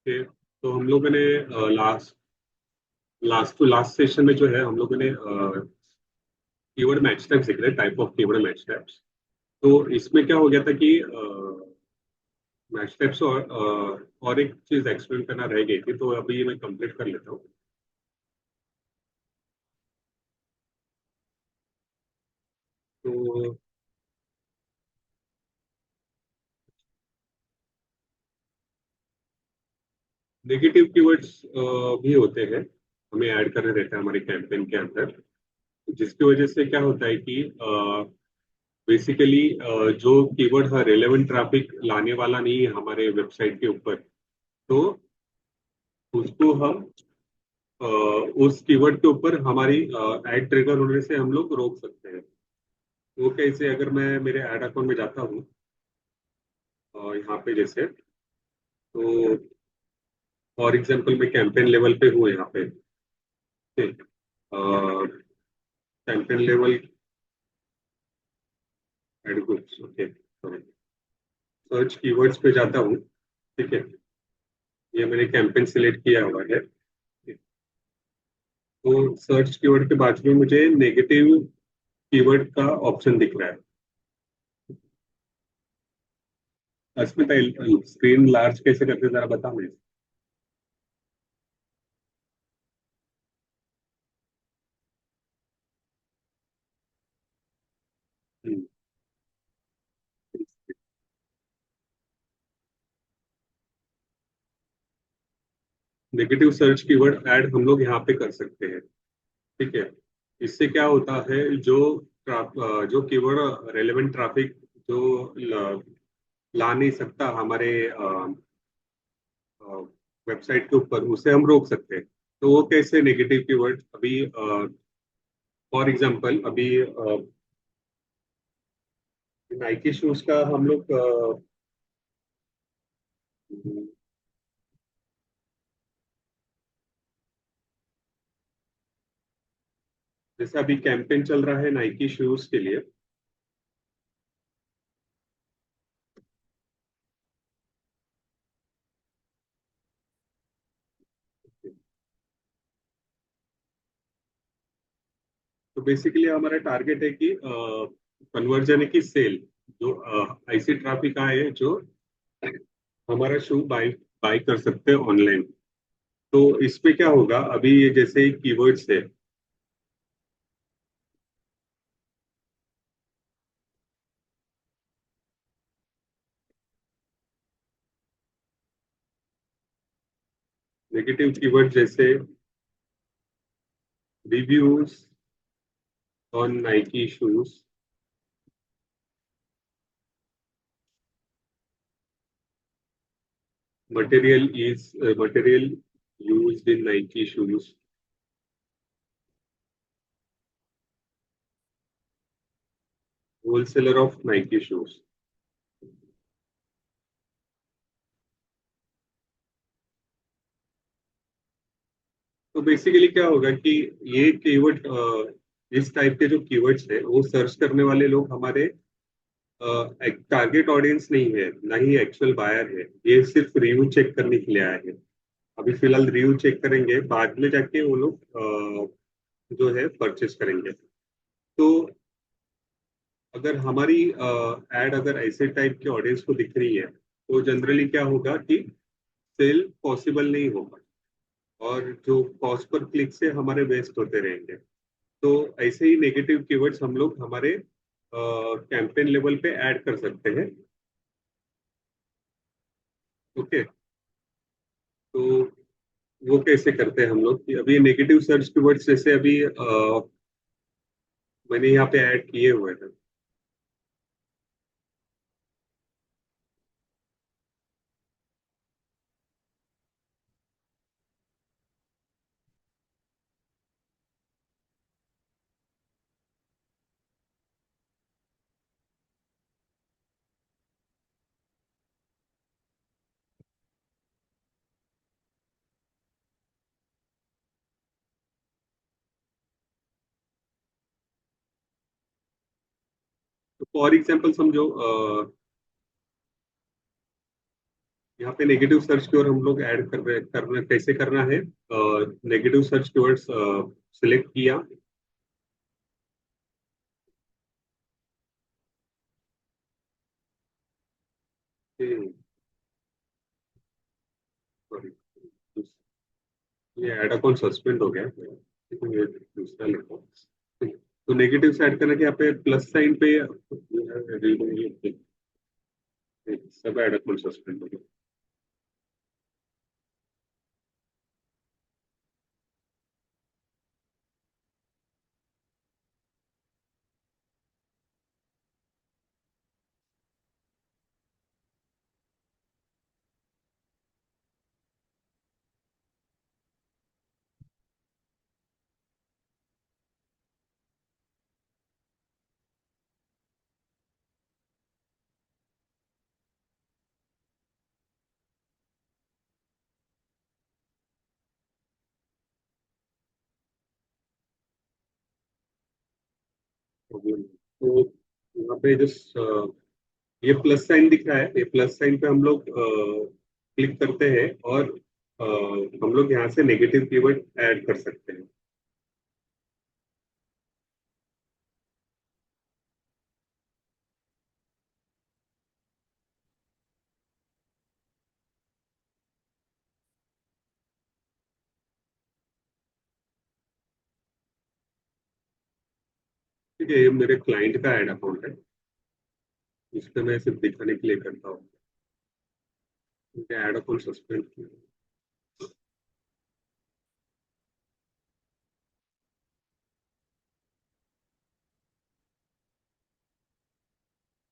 Okay, तो हम लोगों ने last last to last session में जो है हम लोगों ने कीवर्ड मैच टाइप सीख रहे, type of keyword match types. तो इसमें क्या हो गया था कि मैच टाइप्स और एक चीज एक्सप्लेन करना रह गई थी, तो अभी मैं कंप्लीट कर लेता हूँ। तो नेगेटिव कीवर्ड्स भी होते हैं, हमें ऐड करने रहते हैं हमारे कैंपेन के अंदर, जिसकी वजह से क्या होता है कि बेसिकली जो कीवर्ड है रेलेवेंट ट्रैफिक लाने वाला नहीं है हमारे वेबसाइट के ऊपर, तो उसको हम अ, उस कीवर्ड के ऊपर हमारी एड ट्रिगर होने से हम लोग रोक सकते हैं। वो कैसे, अगर मैं मेरे ऐड अकाउंट में जाता हूँ यहाँ पे जैसे, तो फॉर एग्जांपल मैं कैंपेन लेवल पे हूँ यहाँ पे। Campaign level ad groups, okay, search keywords पे जाता हूँ। ठीक है, ये मैंने कैंपेन सिलेक्ट किया हुआ है। तो सर्च कीवर्ड के बाद में मुझे नेगेटिव कीवर्ड का ऑप्शन दिख रहा है। अस्मिता, स्क्रीन लार्ज कैसे करते हैं, जरा बता मुझे। नेगेटिव सर्च कीवर्ड ऐड हम लोग यहाँ पे कर सकते हैं। ठीक है, इससे क्या होता है, जो कीवर्ड रेलेवेंट ट्रैफिक जो ला नहीं सकता हमारे वेबसाइट के ऊपर, उसे हम रोक सकते हैं। तो वो कैसे नेगेटिव कीवर्ड, अभी फॉर एग्जांपल अभी नाइकी शूज का हम लोग जैसे अभी कैंपेन चल रहा है नाइकी शूज के लिए। तो बेसिकली हमारा टारगेट है कि कन्वर्जन है कि सेल, जो ऐसी ट्रैफिक आए जो हमारा शू बाय बाय कर सकते हैं ऑनलाइन। तो इस पे क्या होगा, अभी ये जैसे कीवर्ड्स है। नेगेटिव कीवर्ड जैसे reviews on Nike shoes, material used in Nike shoes, wholesaler of Nike shoes. तो बेसिकली क्या होगा कि ये कीवर्ड, इस टाइप के जो कीवर्ड्स है वो सर्च करने वाले लोग हमारे टारगेट ऑडियंस नहीं है, ना ही एक्चुअल बायर है। ये सिर्फ रिव्यू चेक करने के लिए आया है। अभी फिलहाल रिव्यू चेक करेंगे, बाद में जाके वो लोग जो है परचेस करेंगे। तो अगर हमारी एड अगर ऐसे टाइप के ऑडियंस को दिख रही है, तो जनरली क्या होगा कि सेल पॉसिबल नहीं होगा, और जो कॉस्ट पर क्लिक से हमारे वेस्ट होते रहेंगे। तो ऐसे ही नेगेटिव कीवर्ड्स हम लोग हमारे कैंपेन लेवल पे ऐड कर सकते हैं। ओके, तो वो कैसे करते हैं हम लोग कि अभी नेगेटिव सर्च कीवर्ड्स जैसे अभी मैंने यहाँ पे ऐड किए हुए हैं। तो फॉर एग्जाम्पल समझो, यहाँ पे नेगेटिव सर्च कीवर्ड हम लोग ऐड कर रहे करना कैसे करना है। नेगेटिव सर्च कीवर्ड्स सिलेक्ट किया। सॉरी, ये ऐड अकाउंट सस्पेंड हो गया, लेकिन ये दूसरा लिखो। तो नेगेटिव से ऐड करना कि यहाँ पे प्लस साइन पे सब ऐड अकाउंट सस्पेंड हो गया। तो यहाँ पे जो ये प्लस साइन दिख रहा है, ये प्लस साइन पे हम लोग क्लिक करते हैं और हम लोग यहाँ से नेगेटिव कीवर्ड ऐड कर सकते हैं। ठीक है, ये मेरे क्लाइंट का ऐड अकाउंट है, इस पे मैं सिर्फ दिखाने के लिए करता हूँ। ऐड अकाउंट सस्पेंड किया,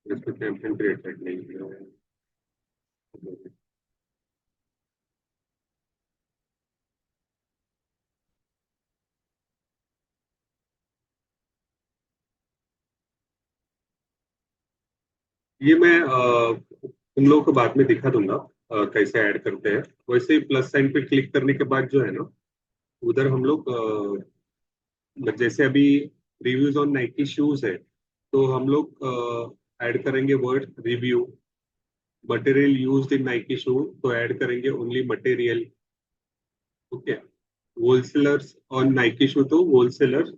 इस पे कैंपेन क्रिएटेड नहीं किया है। ये मैं तुम लोगों को बाद में दिखा दूंगा कैसे ऐड करते हैं। वैसे ही प्लस साइन पे क्लिक करने के बाद जो है ना, उधर हम लोग जैसे अभी रिव्यूज ऑन नाइकी शूज है, तो हम लोग ऐड करेंगे word review. Material used in Nike shoe, तो ऐड करेंगे only material. Okay. Wholesalers on Nike shoe, तो होलसेलर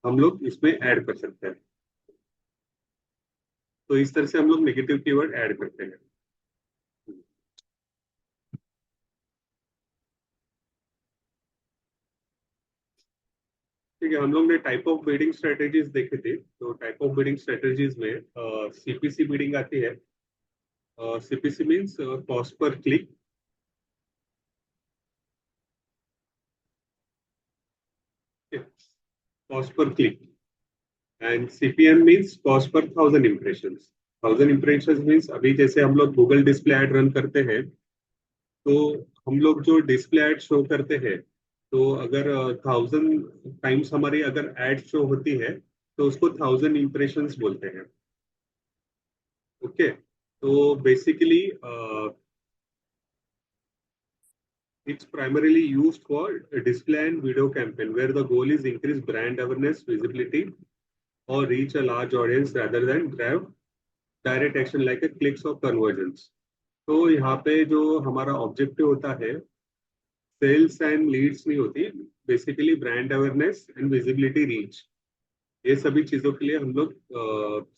हम लोग इसमें ऐड कर सकते हैं। तो इस तरह से हम लोग नेगेटिव कीवर्ड ऐड करते हैं। ठीक है, हम लोग ने टाइप ऑफ बिडिंग स्ट्रेटेजीज देखे थे। तो टाइप ऑफ बिडिंग स्ट्रेटेजीज में सीपीसी बिडिंग आती है। सीपीसी मीन्स कॉस्ट पर क्लिक। कॉस्ट पर click. And CPM means cost per 1,000 impressions. 1,000 impressions means अभी जैसे हम लोग गूगल डिस्प्ले ऐड रन करते हैं, तो हम लोग जो डिस्प्ले ऐड शो करते हैं, तो अगर 1,000 टाइम्स हमारी अगर ऐड शो होती है, तो उसको 1,000 इम्प्रेशंस बोलते हैं। ओके। तो basically it's primarily used for display and video campaign, where the goal is increase brand awareness, visibility, or reach a large audience rather than drive direct action like a clicks or conversions. तो यहाँ पे जो हमारा objective होता है, sales and Leeds नहीं होती, basically brand awareness and visibility reach. ये सभी चीजों के लिए हम लोग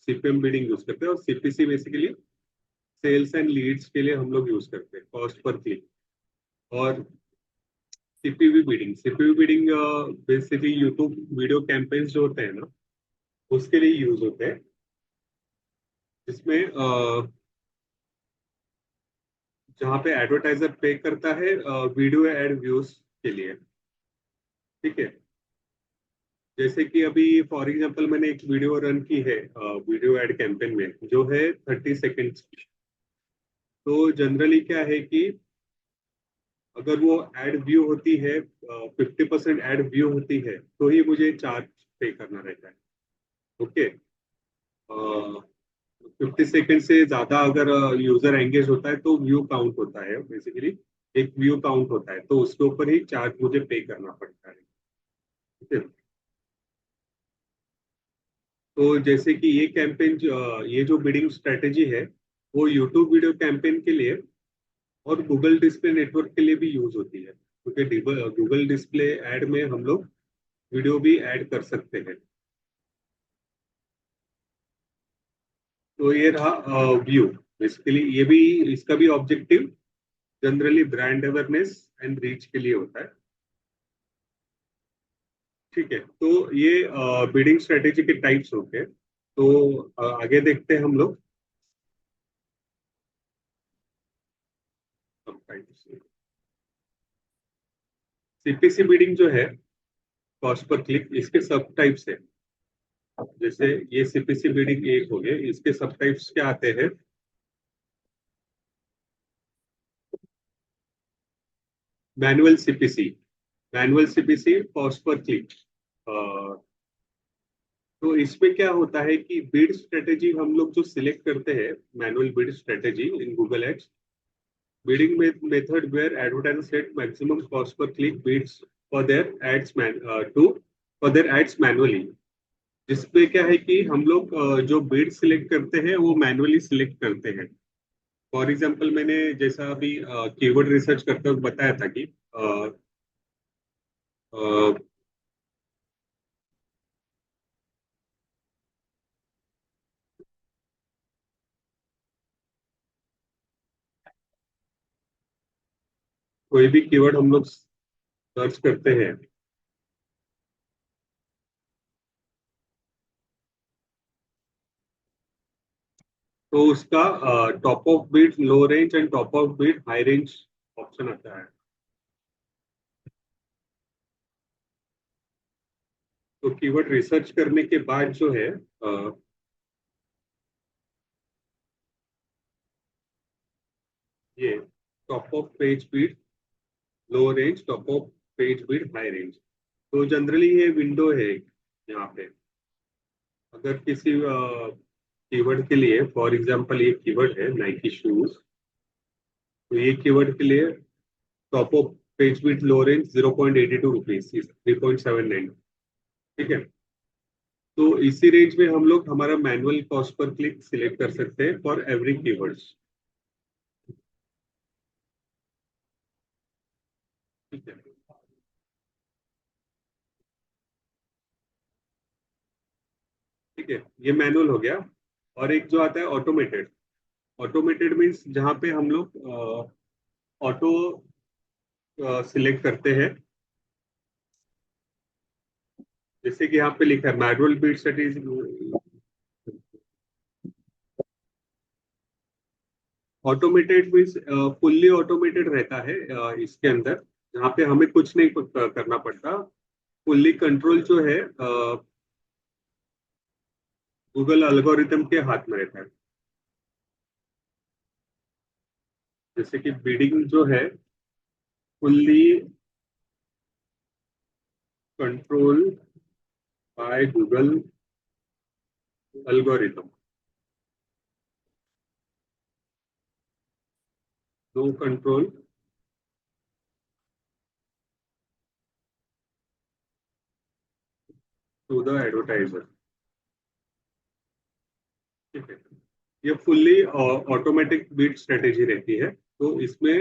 सीपीएम बिडिंग यूज करते हैं, और CPC basically sales and leads के लिए हम लोग यूज करते हैं, कॉस्ट पर क्लिक। और CPV bidding basically YouTube video campaigns जो होते हैं ना, उसके लिए यूज होते हैं, जिसमें जहाँ पे एडवर्टाइजर पे करता है वीडियो एड व्यूज के लिए। ठीक है। जैसे कि अभी फॉर एग्जांपल मैंने एक वीडियो रन की है वीडियो एड कैंपेन में, जो है 30 सेकेंड्स। तो जनरली क्या है कि अगर वो एड व्यू होती है, 50% एड व्यू होती है, तो ही मुझे चार्ज पे करना रहता है। ओके। 50 सेकेंड से ज्यादा अगर यूजर एंगेज होता है, तो व्यू काउंट होता है बेसिकली। एक व्यू काउंट होता है, तो उसके ऊपर ही चार्ज मुझे पे करना पड़ता है। ठीक है। तो जैसे कि ये कैंपेन, ये जो बिडिंग स्ट्रेटेजी है, वो यूट्यूब वीडियो कैंपेन के लिए और गूगल डिस्प्ले नेटवर्क के लिए भी यूज होती है, क्योंकि गूगल डिस्प्ले ऐड में हम लोग वीडियो भी ऐड कर सकते हैं। तो ये रहा व्यू। बेसिकली ये भी, इसका भी objective generally brand awareness and reach के लिए होता है। ठीक है, तो ये बिडिंग स्ट्रेटेजी के टाइप्स हो गए। तो आगे देखते हैं हम लोग सब टाइप्स। सीपीसी बिडिंग जो है, कॉस्ट पर क्लिक, इसके सब टाइप्स है। जैसे ये सीपीसी बिडिंग एक हो गए, इसके सब टाइप्स क्या आते हैं? Manual CPC, manual CPC cost पर क्लिक। तो इसमें क्या होता है कि बिड स्ट्रेटेजी हम लोग जो सिलेक्ट करते हैं, manual bid strategy in Google Ads, bidding method where advertisers set maximum cost per click bids for their ads for their ads manually। जिसपे क्या है कि हम लोग जो बिड सिलेक्ट करते हैं वो मैनुअली सिलेक्ट करते हैं। फॉर एग्जांपल, मैंने जैसा अभी कीवर्ड रिसर्च करते वक्त बताया था कि अ, कोई भी कीवर्ड हम लोग सर्च करते हैं, तो उसका top of bid, low range and top of bid, high range option आता है। तो कीवर्ड रिसर्च करने के बाद जो है ये top of page speed, low range, top of page speed, high range. तो जनरली ये विंडो है यहाँ पे। अगर किसी कीवर्ड के लिए, फॉर एग्जांपल ये कीवर्ड है नाइकी शूज, तो ये कीवर्ड के लिए top of page speed, low range 0.82 rupees, 3.79। ठीक है, तो इसी रेंज में हम लोग हमारा मैनुअल कॉस्ट पर क्लिक सिलेक्ट कर सकते हैं फॉर एवरी कीवर्ड्स। ठीक है, ठीक है, ये मैनुअल हो गया। और एक जो आता है ऑटोमेटेड। ऑटोमेटेड मीन्स जहाँ पे हम लोग ऑटो सिलेक्ट करते हैं। जैसे कि यहाँ पे लिखा है manual bid strategy. Automated means fully automated रहता है इसके अंदर, जहाँ पे हमें कुछ नहीं करना पड़ता। फुल्ली कंट्रोल जो है गूगल एल्गोरिथम के हाथ में रहता है। जैसे कि बिडिंग जो है fully control by Google algorithm, no control to the advertiser. ठीक है, ये फुल्ली ऑटोमेटिक बीट स्ट्रेटेजी रहती है। तो इसमें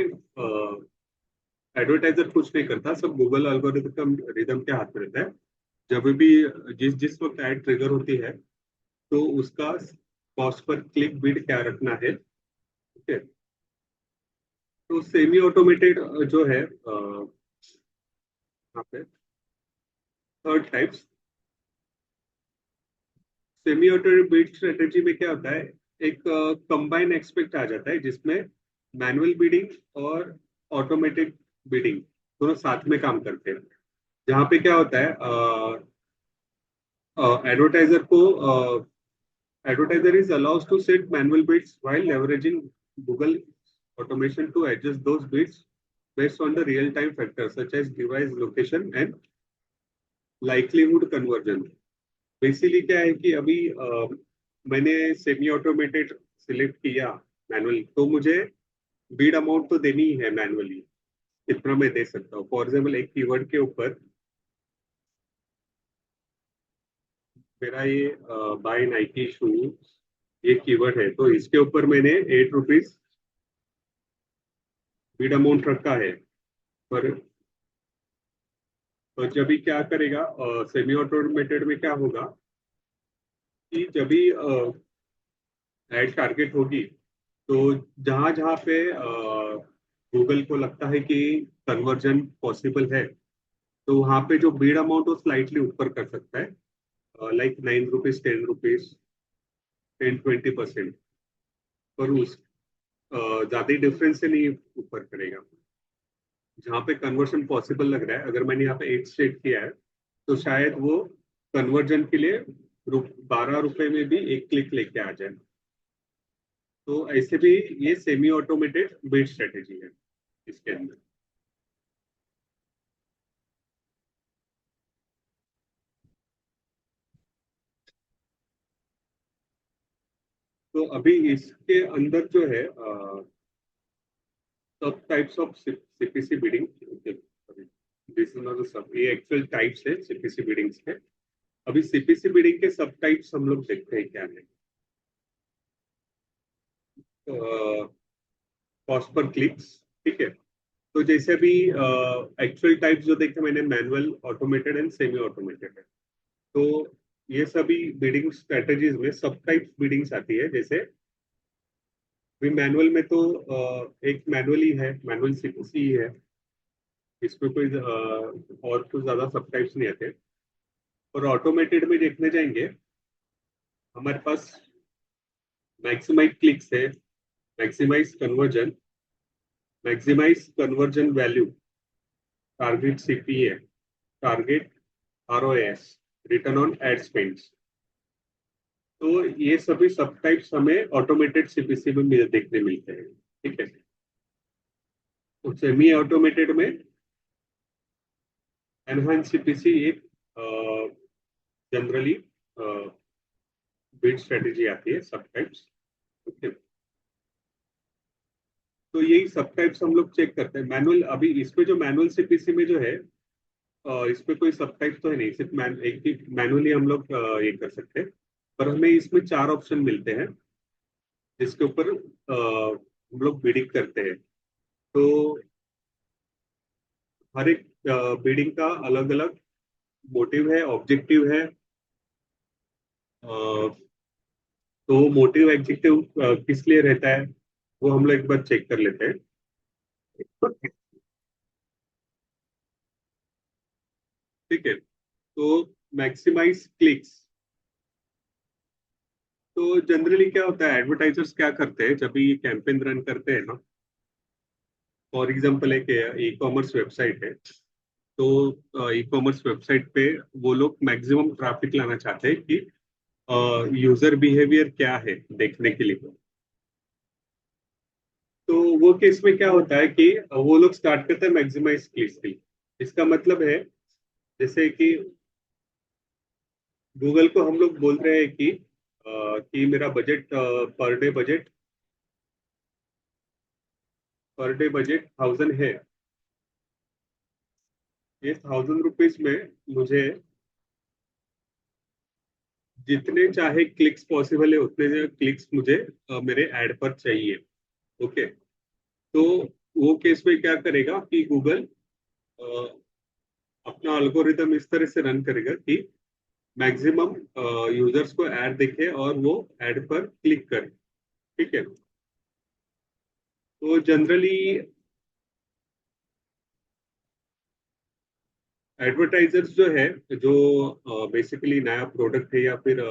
एडवर्टाइजर कुछ नहीं करता, सब गूगल एल्गोरिथम रिदम के हाथ में रहता है। जब भी जिस जिस वक्त ऐड ट्रिगर होती है, तो उसका कॉस्ट पर क्लिक बिड क्या रखना है। ठीक है, तो सेमी ऑटोमेटेड जो है यहाँ पे third types. Semi automated bid strategy में क्या होता है, एक कंबाइन एक्सपेक्ट आ जाता है जिसमें मैनुअल बिडिंग और ऑटोमेटेड बिडिंग दोनों साथ में काम करते हैं। जहाँ पे क्या होता है, एडवर्टाइजर को advertiser is allows to set manual bids while leveraging Google automation to adjust those bids based on the real-time factors such as device location and likelihood conversion। Basically क्या है कि अभी मैंने सेमी ऑटोमेटेड सिलेक्ट किया manually, तो मुझे Beed amount तो देनी ही है मैनुअली। कितना मैं दे सकता हूँ? फॉर एग्जाम्पल, एक कीवर्ड के ऊपर मेरा ये बाय नाइकी शूज ये कीवर्ड है, तो इसके ऊपर मैंने 8 रुपीज बिड अमाउंट रखा है, पर जब भी क्या करेगा, सेमी ऑटोमेटेड में क्या होगा कि जब भी एड टारगेट होगी, तो जहां जहां पे गूगल को लगता है कि कन्वर्जन पॉसिबल है, तो वहां पे जो बीड अमाउंट वो स्लाइटली ऊपर कर सकता है, लाइक 9 रुपीज, 10 रुपीज, 10-20%। पर उस ज्यादा डिफरेंस से नहीं ऊपर करेगा। जहाँ पे कन्वर्जन पॉसिबल लग रहा है, अगर मैंने यहाँ पे 8 सेट किया है, तो शायद वो कन्वर्जन के लिए 12 रुपए में भी एक क्लिक लेके आ जाए। तो ऐसे भी ये सेमी ऑटोमेटेड बिड स्ट्रेटेजी है इसके अंदर। तो अभी इसके अंदर जो है सब types of CPC bidding, this is not सब, ये एक्चुअल टाइप्स है सीपीसी बिडिंग्स के। अभी सीपीसी बिडिंग के सब टाइप्स हम लोग देखते हैं क्या है। कॉस्ट पर क्लिक्स, ठीक है। तो जैसे अभी एक्चुअल टाइप्स जो देखे मैंने, manual, automated and semi automated है। तो ये सभी बिडिंग स्ट्रेटेजीज में सब टाइप्स बिडिंग्स आती है। जैसे भी मैनुअल में तो एक मैनुअल ही है, मैनुअल सीपीसी ही है। इसमें कोई और कुछ ज्यादा सब टाइप्स नहीं आते। और ऑटोमेटेड में देखने जाएंगे, हमारे पास मैक्सिमाइज क्लिक्स है, maximise conversion, maximise conversion value, target CPA, target ROAS, return on ad spends. तो ये सभी सब टाइप्स हमें ऑटोमेटेड सीपीसी में देखने मिलते हैं, ठीक है। तो सेमी ऑटोमेटेड में एनहांस सीपीसी एक जनरली बिड स्ट्रेटेजी आती है, सब टाइप्स, ओके। तो यही सब टाइप्स हम लोग चेक करते हैं। मैनुअल, अभी इसमें जो मैनुअल सीपीसी में जो है, इसमें कोई सब टाइप्स तो है नहीं, सिर्फ एक ही मैनुअली हम लोग ये कर सकते हैं। पर हमें इसमें 4 ऑप्शन मिलते हैं जिसके ऊपर हम लोग बिडिंग करते हैं। तो हर एक बिडिंग का अलग अलग मोटिव है, ऑब्जेक्टिव है। तो मोटिव एग्जेक्टिव किस लिए रहता है, वो हम लोग एक बार चेक कर लेते हैं। ठीक है। तो मैक्सिमाइज क्लिक्स। तो जनरली क्या होता है, एडवर्टाइजर्स क्या करते हैं जब भी ये कैंपेन रन करते हैं ना। फॉर एग्जांपल एक ई कॉमर्स वेबसाइट है, तो ई कॉमर्स वेबसाइट पे वो लोग मैक्सिमम ट्रैफिक लाना चाहते हैं कि यूजर बिहेवियर क्या है देखने के लिए। तो वो केस में क्या होता है कि वो लोग स्टार्ट करते हैं मैक्सिमाइज क्लिक्स के लिए। इसका मतलब है, जैसे कि गूगल को हम लोग बोल रहे हैं कि मेरा बजट, पर डे बजट 1000 है। ये 1000 रुपीज में मुझे जितने चाहे क्लिक्स पॉसिबल है उतने क्लिक्स मुझे मेरे ऐड पर चाहिए, ओके। तो वो केस में क्या करेगा कि गूगल अपना अल्गोरिदम इस तरह से रन करेगा कि मैक्सिमम यूजर्स को ऐड दिखे और वो ऐड पर क्लिक करे, ठीक है। तो जनरली एडवर्टाइजर्स जो है, जो बेसिकली नया प्रोडक्ट है या फिर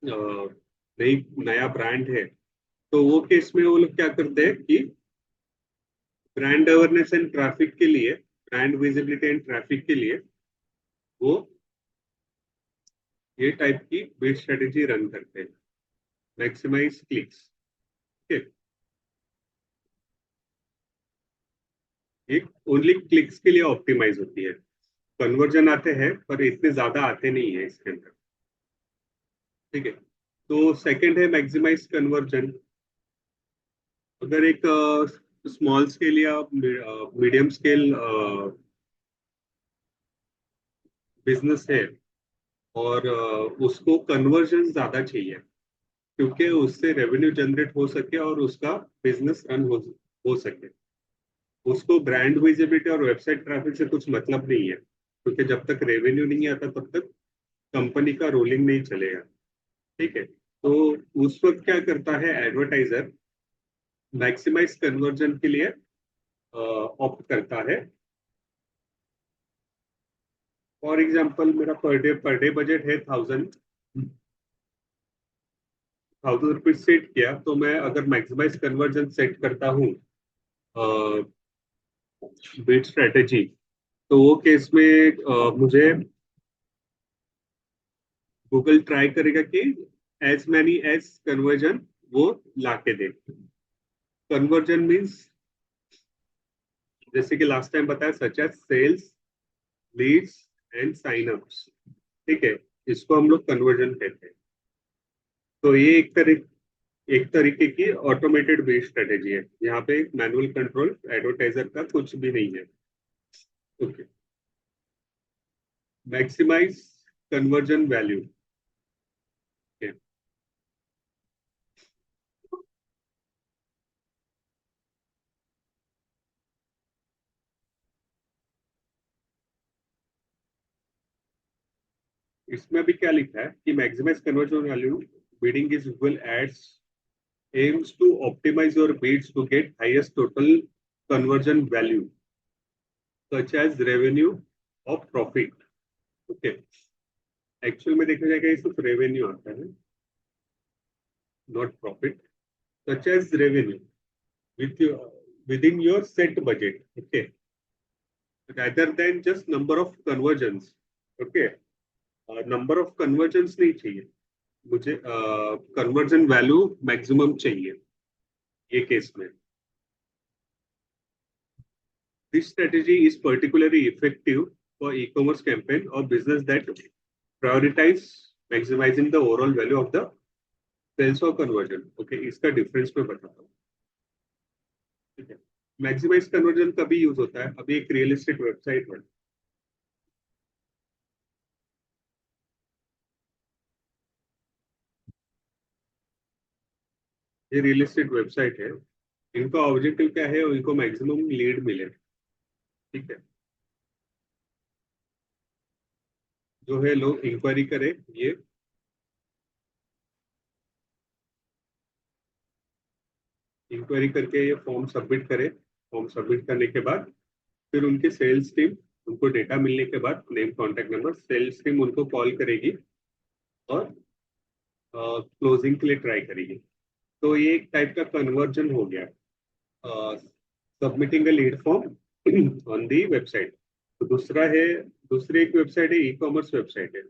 नई नया ब्रांड है, तो वो केस में वो लोग क्या करते हैं कि ब्रांड अवेयरनेस एंड ट्रैफिक के लिए, ब्रांड विजिबिलिटी एंड ट्रैफिक के लिए वो ये टाइप की बिड स्ट्रेटेजी रन करते हैं, मैक्सिमाइज क्लिक्स, ठीक है। ये ओनली क्लिक्स के लिए ऑप्टिमाइज होती है। कन्वर्जन आते हैं पर इतने ज्यादा आते नहीं है इसके अंदर, ठीक है। तो सेकंड है मैक्सिमाइज कन्वर्जन। अगर एक स्मॉल स्केल या मीडियम स्केल बिजनेस है और उसको कन्वर्जन ज्यादा चाहिए, क्योंकि उससे रेवेन्यू जनरेट हो सके और उसका बिजनेस रन हो सके। उसको ब्रांड विजिबिलिटी और वेबसाइट ट्रैफिक से कुछ मतलब नहीं है, क्योंकि जब तक रेवेन्यू नहीं आता तब तक कंपनी का रोलिंग नहीं चलेगा। ठीक है, तो उस वक्त क्या करता है एडवर्टाइजर, मैक्सिमाइज कन्वर्जन के लिए ऑप्ट करता है। फॉर एग्जाम्पल मेरा पर डे बजट है 1000 रुपीज सेट किया, तो मैं अगर मैक्सिमाइज कन्वर्जन सेट करता हूँ बीट स्ट्रेटेजी, तो वो केस में मुझे गूगल ट्राई करेगा कि एज मैनी एज कन्वर्जन वो लाके दे। कन्वर्जन मीन्स जैसे कि लास्ट टाइम बताया, such as sales, leads and sign ups. ठीक है, इसको हम लोग कन्वर्जन कहते हैं। तो ये एक तरीके की ऑटोमेटेड बेस्ड स्ट्रेटेजी है, यहाँ पे मैनुअल कंट्रोल एडवर्टाइजर का कुछ भी नहीं है। Okay, maximise conversion value. इसमें अभी क्या लिखा है कि maximise conversion value bidding is Google ads aims to optimize your bids to get highest total conversion value such as revenue or profit. Okay, actual में देखा जाएगा ये सिर्फ रेवेन्यू आता है, not profit. Such as revenue with your, within your set budget. Okay, rather than just number of conversions. Okay, number of convergence नहीं चाहिए मुझे, कन्वर्जन वैल्यू मैक्सिमम चाहिए ये केस में। This strategy is particularly effective for e-commerce campaign or business that prioritize maximizing the overall value of the sales or conversion. Okay, इसका difference मैं बताता हूँ। ठीक है, मैक्सिमाइज कन्वर्जन कभी यूज होता है, अभी एक रियल एस्टेट वेबसाइट है, ये रियल एस्टेट वेबसाइट है, इनका ऑब्जेक्टिव क्या है, इनको मैक्सिमम लीड मिले। ठीक है, जो है लोग इंक्वायरी करें, ये इंक्वायरी करके ये फॉर्म सबमिट करें। फॉर्म सबमिट करने के बाद फिर उनकी सेल्स टीम, उनको डेटा मिलने के बाद name contact number, sales team उनको कॉल करेगी और क्लोजिंग के लिए ट्राई करेगी। तो ये एक टाइप का कन्वर्जन हो गया, submitting a lead form on the website. तो दूसरी एक वेबसाइट है, ई कॉमर्स वेबसाइट है।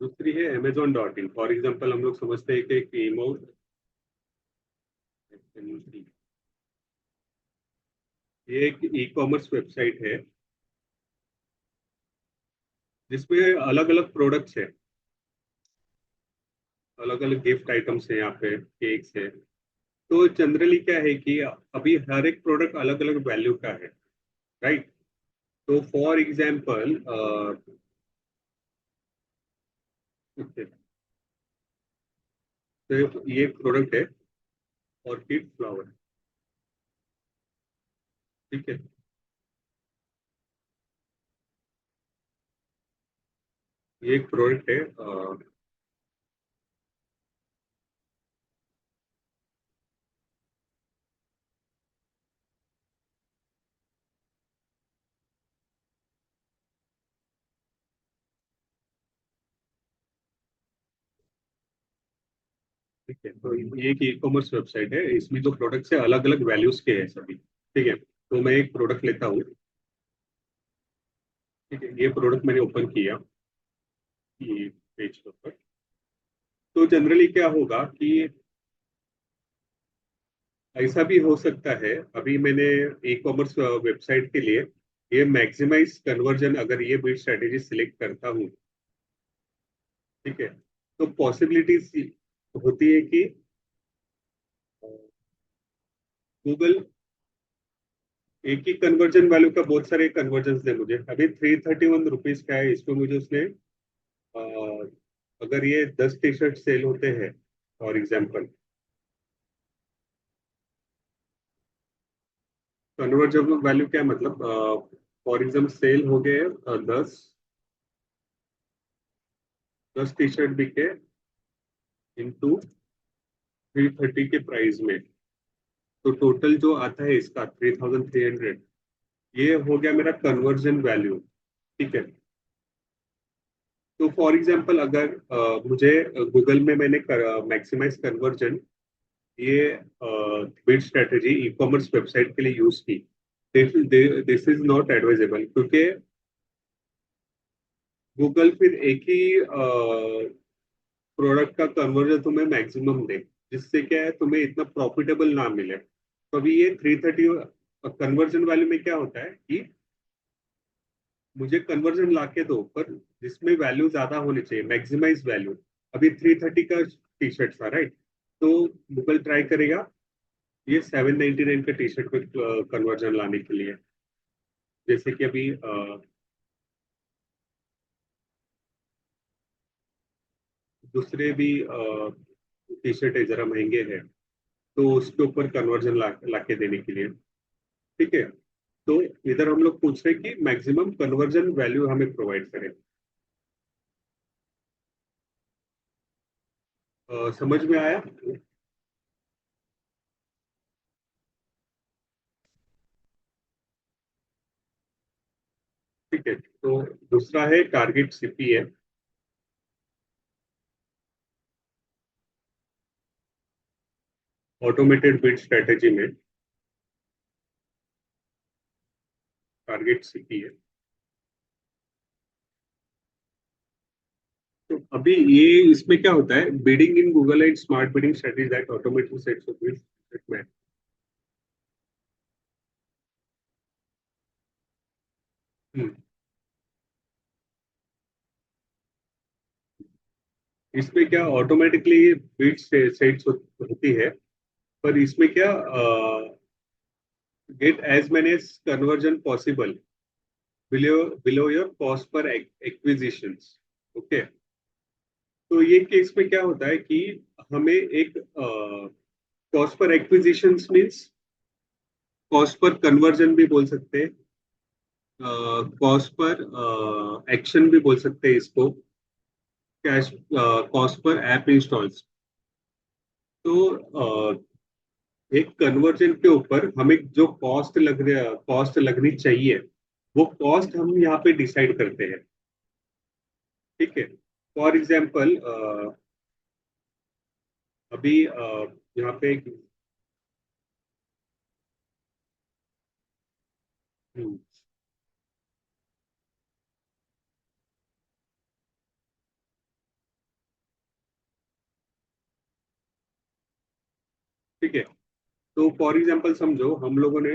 दूसरी है Amazon dot in. For example हम लोग समझते हैं कि ईमो, ये एक ई कॉमर्स वेबसाइट है जिसमें अलग अलग प्रोडक्ट्स है, अलग अलग गिफ्ट आइटम्स है, यहाँ पे केक्स है। तो जनरली क्या है कि अभी हर एक प्रोडक्ट अलग अलग वैल्यू का है, राइट। तो फॉर एग्जाम्पल तो ये प्रोडक्ट है ऑर्किड फ्लावर। ठीक है, ये एक प्रोडक्ट है, ठीक है। तो ये एक ई कॉमर्स वेबसाइट है, इसमें जो प्रोडक्ट्स है अलग अलग वैल्यूज के हैं सभी। ठीक है, तो मैं एक प्रोडक्ट लेता हूँ। ठीक है, ये प्रोडक्ट मैंने ओपन किया ये पेज के ऊपर। तो जनरली क्या होगा कि ऐसा भी हो सकता है, अभी मैंने ई कॉमर्स वेबसाइट के लिए ये मैक्सिमाइज कन्वर्जन अगर ये बिट स्ट्रेटेजी सिलेक्ट करता हूँ, ठीक है, तो पॉसिबिलिटीज होती है कि गूगल एक ही कन्वर्जन वैल्यू का बहुत सारे कन्वर्जन दे मुझे। अभी 331 रुपीज का है, इसमें मुझे उसने अगर ये 10 टी शर्ट सेल होते हैं फॉर एग्जाम्पल, कन्वर्जन वैल्यू क्या है, मतलब फॉर एग्जाम्पल सेल हो गए 10 10 टी शर्ट बिके इंटू 330 के प्राइस में, तो टोटल जो आता है इसका 3300, ये हो गया मेरा कन्वर्जन वैल्यू। ठीक है। तो फॉर एग्जाम्पल अगर मुझे गूगल में मैंने मैक्सिमाइज कन्वर्जन, ये bid strategy e commerce website के लिए यूज की, दिस इज नॉट एडवाइजेबल, क्योंकि गूगल फिर एक ही प्रोडक्ट का कन्वर्जन तुम्हें मैक्सिमम दे, जिससे क्या है तुम्हें इतना प्रॉफिटेबल ना मिले। तो अभी ये 330 कन्वर्जन वैल्यू में क्या होता है कि मुझे कन्वर्जन ला के दो, पर जिसमें वैल्यू ज्यादा होनी चाहिए, मैक्सिमाइज वैल्यू। अभी 330 का टी शर्ट था, राइट? तो गूगल ट्राई करेगा ये 799 का टी शर्ट पे कन्वर्जन लाने के लिए। जैसे कि अभी दूसरे भी टी शर्ट है जरा महंगे हैं, तो उसके ऊपर कन्वर्जन ला के देने के लिए। ठीक है। तो इधर हम लोग पूछ रहे हैं कि मैक्सिमम कन्वर्जन वैल्यू हमें प्रोवाइड करें। समझ में आया? ठीक है। तो दूसरा है target CPA, automated bid strategy में टारगेट सीपीए। तो अभी ये इसमें क्या होता है, bidding in Google and smart bidding strategy that automatic sets of bids में। हम्म, इसमें क्या ऑटोमेटिकली बिड सेट्स होती है, पर इसमें क्या get as many conversion possible below below your cost per acquisitions. Okay. तो ये केस में क्या होता है कि हमें एक cost per acquisitions means cost per conversion भी बोल सकते हैं, कॉस्ट पर एक्शन भी बोल सकते हैं इसको, cash cost per app installs. तो एक कन्वर्जन के ऊपर हमें जो कॉस्ट लगनी चाहिए, वो कॉस्ट हम यहाँ पे डिसाइड करते हैं। ठीक है। फॉर एग्जाम्पल अभी यहाँ पे हम्म, ठीक है। तो फॉर एग्जाम्पल समझो हम लोगों ने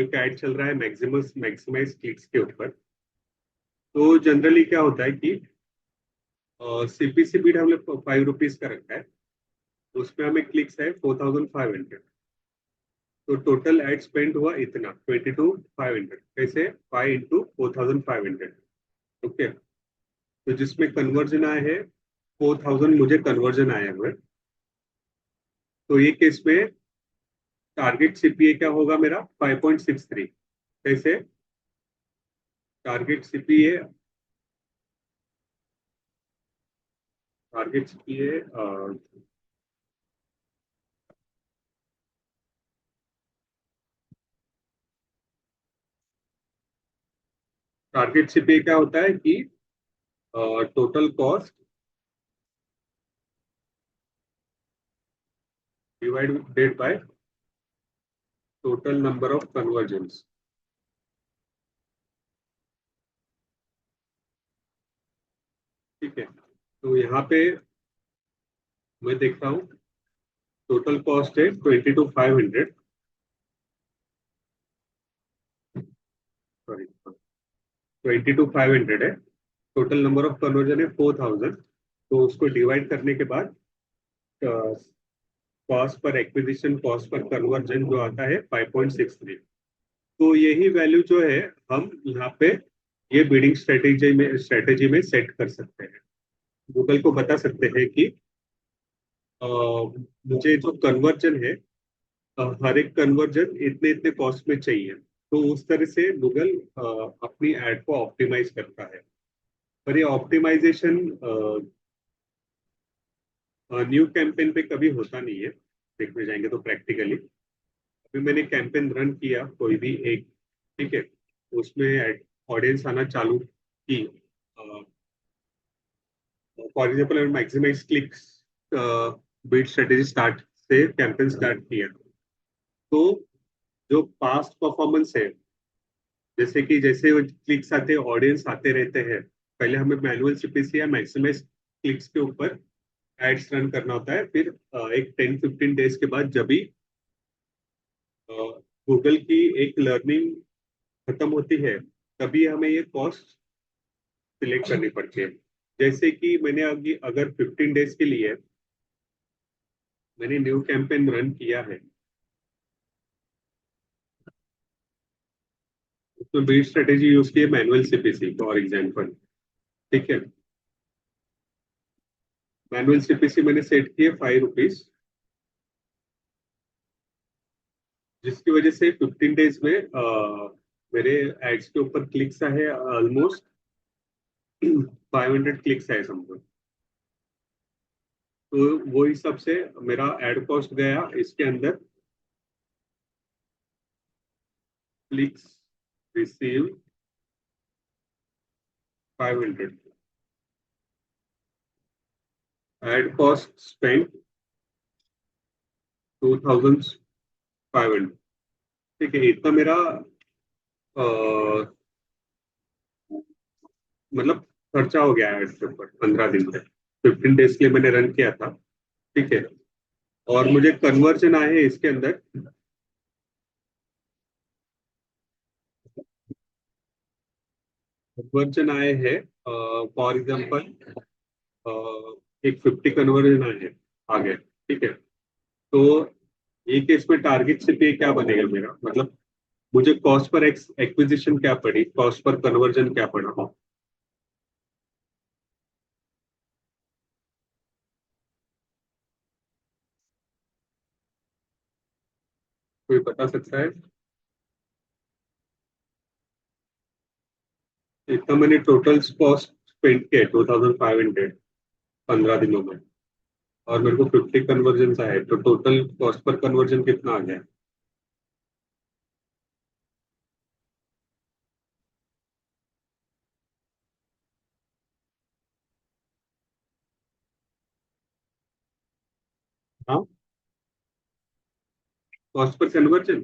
एक ऐड चल रहा है मैक्सिमाइज क्लिक्स के ऊपर। तो जनरली क्या होता है कि सीपीसी बीड हमने 5 रुपीज का रखा है, उसमें हमें क्लिक्स है 4500। तो टोटल एड स्पेंड हुआ इतना 22,500, कैसे 5 इंटू 4,500। ओके। तो जिसमें कन्वर्जन आए हैं 4,000, मुझे कन्वर्जन आया हुआ है। तो ये केस में टारगेट सीपीए क्या होगा मेरा 5.63। कैसे target CPA, target CPA target CPA क्या होता है कि total cost divided by total number of convergence. ठीक है। तो यहाँ पे मैं देखता हूँ टोटल कॉस्ट है 22,500, सॉरी 22,500 है। टोटल नंबर ऑफ कन्वर्जन है 4,000। तो उसको डिवाइड करने के बाद cost per acquisition, cost per conversion जो आता है 5.63। तो यही वैल्यू जो है हम यहाँ पे ये बिडिंग स्ट्रेटेजी में सेट कर सकते हैं। गूगल को बता सकते हैं कि अ, मुझे जो कन्वर्जन है, हर एक कन्वर्जन इतने इतने कॉस्ट में चाहिए। तो उस तरह से गूगल अपनी एड को ऑप्टिमाइज करता है। पर ये ऑप्टिमाइजेशन न्यू कैंपेन पे कभी होता नहीं है, देखने जाएंगे तो प्रैक्टिकली। अभी मैंने कैंपेन रन किया कोई भी एक, ठीक है, उसमें ऑडियंस आना चालू की, for example maximise clicks bid strategy start से कैंपेन स्टार्ट किया, तो जो पास्ट परफॉर्मेंस है, जैसे कि जैसे क्लिक्स आते ऑडियंस आते रहते हैं, पहले हमें मैनुअल सीपीसी या मैक्सिमाइज क्लिक्स के ऊपर एड्स रन करना होता है। फिर एक 10-15 डेज के बाद जब भी गूगल की एक लर्निंग खत्म होती है, तभी हमें ये कॉस्ट सिलेक्ट करनी पड़ती है। जैसे कि मैंने अभी अगर 15 डेज के लिए मैंने न्यू कैंपेन रन किया है, उसमें बीट स्ट्रेटेजी यूज की है मैनुअल सीपीसी फॉर एग्जाम्पल, ठीक है। मैनुअल सीपीसी मैंने सेट किए ₹5, जिसकी वजह से 15 डेज में मेरे एड्स के ऊपर क्लिक्स आए ऑलमोस्ट 500 क्लिक्स आए समझो। तो वो हिसाब से मेरा एड कॉस्ट गया इसके अंदर, clicks receive 500, ad cost spend 2500, ठीक है। इतना मेरा मतलब खर्चा हो गया एड्स के ऊपर 15 दिन में। 15 डेज के लिए मैंने रन किया था, ठीक है। और मुझे कन्वर्जन आए हैं इसके अंदर, कन्वर्जन आए हैं फॉर एग्जाम्पल एक 50 कन्वर्जन आए हैं आगे, ठीक है। तो ये केस में टारगेट से पे क्या बनेगा मेरा, मतलब मुझे कॉस्ट पर एक्विजिशन क्या पड़ी, कॉस्ट पर कन्वर्जन क्या पड़ा। कोई बता सकता है? इतना मैंने टोटल कॉस्ट स्पेंड किया 2500 15 दिनों में, और मेरे को 50 कन्वर्जन आए, तो टोटल कॉस्ट पर कन्वर्जन कितना आ गया? हाँ, कॉस्ट पर कन्वर्जन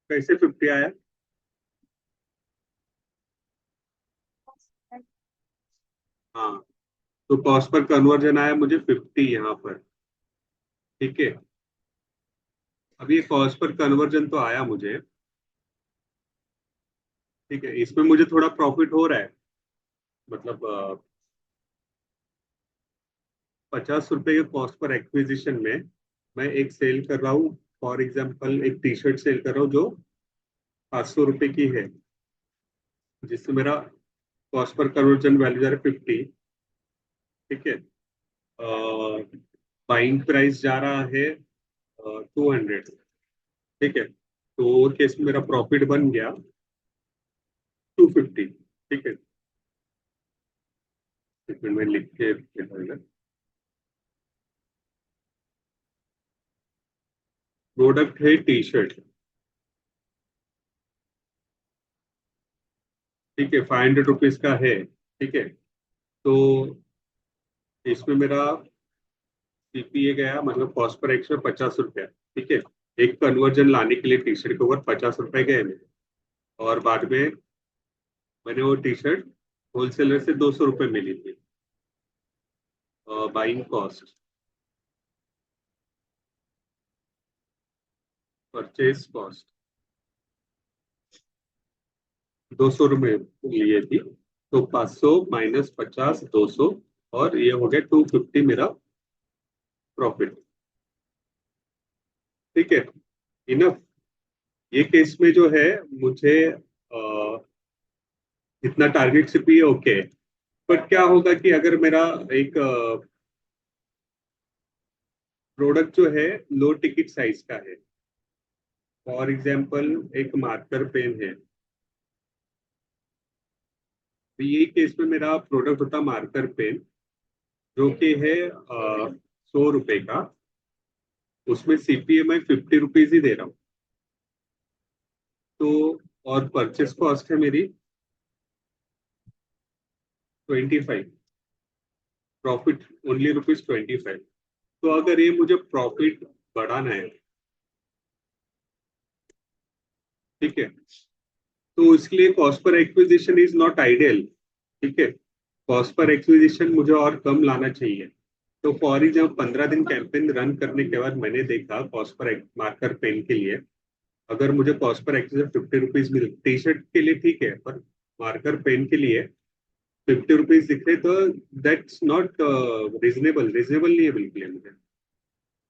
कैसे 50 आया? हाँ, तो कॉस्ट पर कन्वर्जन आया मुझे 50 यहाँ पर, ठीक है। अब ये कॉस्ट पर कन्वर्जन तो आया मुझे, ठीक है। इसमें मुझे थोड़ा प्रॉफिट हो रहा है, मतलब 50 रुपए के कॉस्ट पर एक्विजिशन में मैं एक सेल कर रहा हूँ, फॉर एग्जाम्पल एक टी शर्ट सेल कर रहा हूँ जो 500 रुपए की है, जिससे मेरा कॉस्ट पर कन्वर्जन वैल्यू जा रहा है 50, ठीक है। बाइंग प्राइस जा रहा है 200, ठीक है। तो वो केस में मेरा प्रॉफिट बन गया 250, ठीक है। एक मिनट में लिख के बताऊंगा। प्रोडक्ट है टी शर्ट, ठीक है, ₹500 का है, ठीक है। तो इसमें मेरा सीपीए गया, मतलब कॉस्ट पर एक्शन 50 रुपया, ठीक है। एक कन्वर्जन लाने के लिए टी शर्ट के ऊपर 50 रुपए गए मेरे, और बाद में मैंने वो टी शर्ट होलसेलर से 200 रुपये मिली थी बाइंग कॉस्ट, परचेज कॉस्ट, 200 रुपये लिए थी, तो 500 माइनस 50, 200, और ये हो गया 250 मेरा प्रॉफिट। ठीक है, इनफ। ये केस में जो है मुझे इतना टारगेट से भी ओके है। बट क्या होगा कि अगर मेरा एक प्रोडक्ट जो है लो टिकट साइज का है, फॉर एग्जांपल एक मार्कर पेन है, तो ये केस में मेरा प्रोडक्ट होता मार्कर पेन, जो कि है 100 रुपए का। उसमें सीपीए मैं 50 रुपीज ही दे रहा हूँ। तो और परचेस कॉस्ट है मेरी 25, प्रॉफिट ओनली ₹25। तो अगर ये मुझे प्रॉफिट बढ़ाना है, ठीक है, तो इसके लिए cost per acquisition is not ideal. ठीक है, कॉस्ट पर एक्विजिशन मुझे और कम लाना चाहिए। तो फॉर एग्जाम्पल 15 दिन कैंपेन रन करने के बाद मैंने देखा कॉस्ट पर मार्कर पेन के लिए, अगर मुझे कॉस्ट पर एक्विजिशन 50 रुपीज मिले, टी शर्ट के लिए ठीक है, पर मार्कर पेन के लिए 50 रुपीज दिख रहे, तो दैट्स नॉट रिजनेबल, रिजनेबल नहीं है बिल्कुल ये मुझे।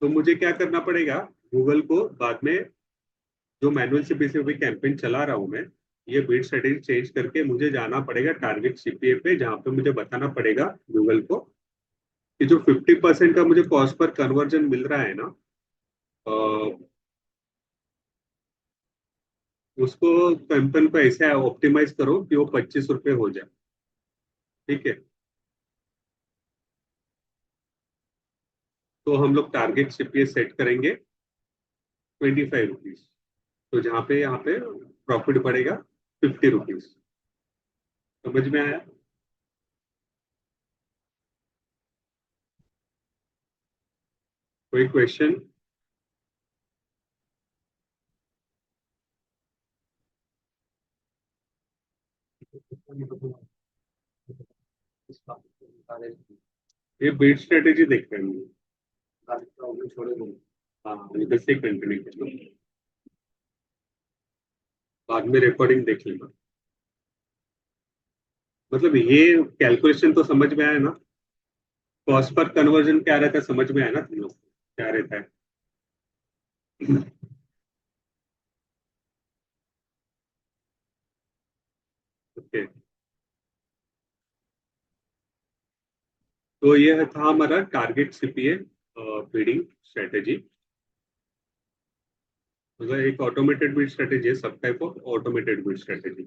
तो मुझे क्या करना पड़ेगा, गूगल को बाद में, जो मैनुअल सीपी से भी कैंपेन चला रहा हूँ मैं, ये बीट स्ट्रेटेजी चेंज करके मुझे जाना पड़ेगा टारगेट सीपीए पे, जहाँ पे मुझे बताना पड़ेगा गूगल को कि जो 50% का मुझे कॉस्ट पर कन्वर्जन मिल रहा है ना, अ, उसको कैंपेन को ऐसे ऑप्टिमाइज करो कि वो 25 रुपये हो जाए। ठीक है, तो हम लोग टारगेट सीपीए सेट करेंगे 25 रुपीज। तो जहाँ पे यहाँ पे प्रॉफिट बढ़ेगा 50 रुपीज। समझ में आया? कोई क्वेश्चन? ये बीट स्ट्रेटेजी देख रहे हैं। हाँ, इधर से कंटिन्यू कर लो, बाद में रिकॉर्डिंग देख लेना। मतलब ये कैलकुलेशन तो समझ में आया ना? कॉस्ट पर कन्वर्जन क्या रहता है, समझ में आया ना तुम लोग क्या रहता है? ओके, तो ये था हमारा टारगेट सीपीए बिडिंग स्ट्रेटेजी। मतलब एक ऑटोमेटेड बिड स्ट्रेटेजी है, सब type of automated bid strategy.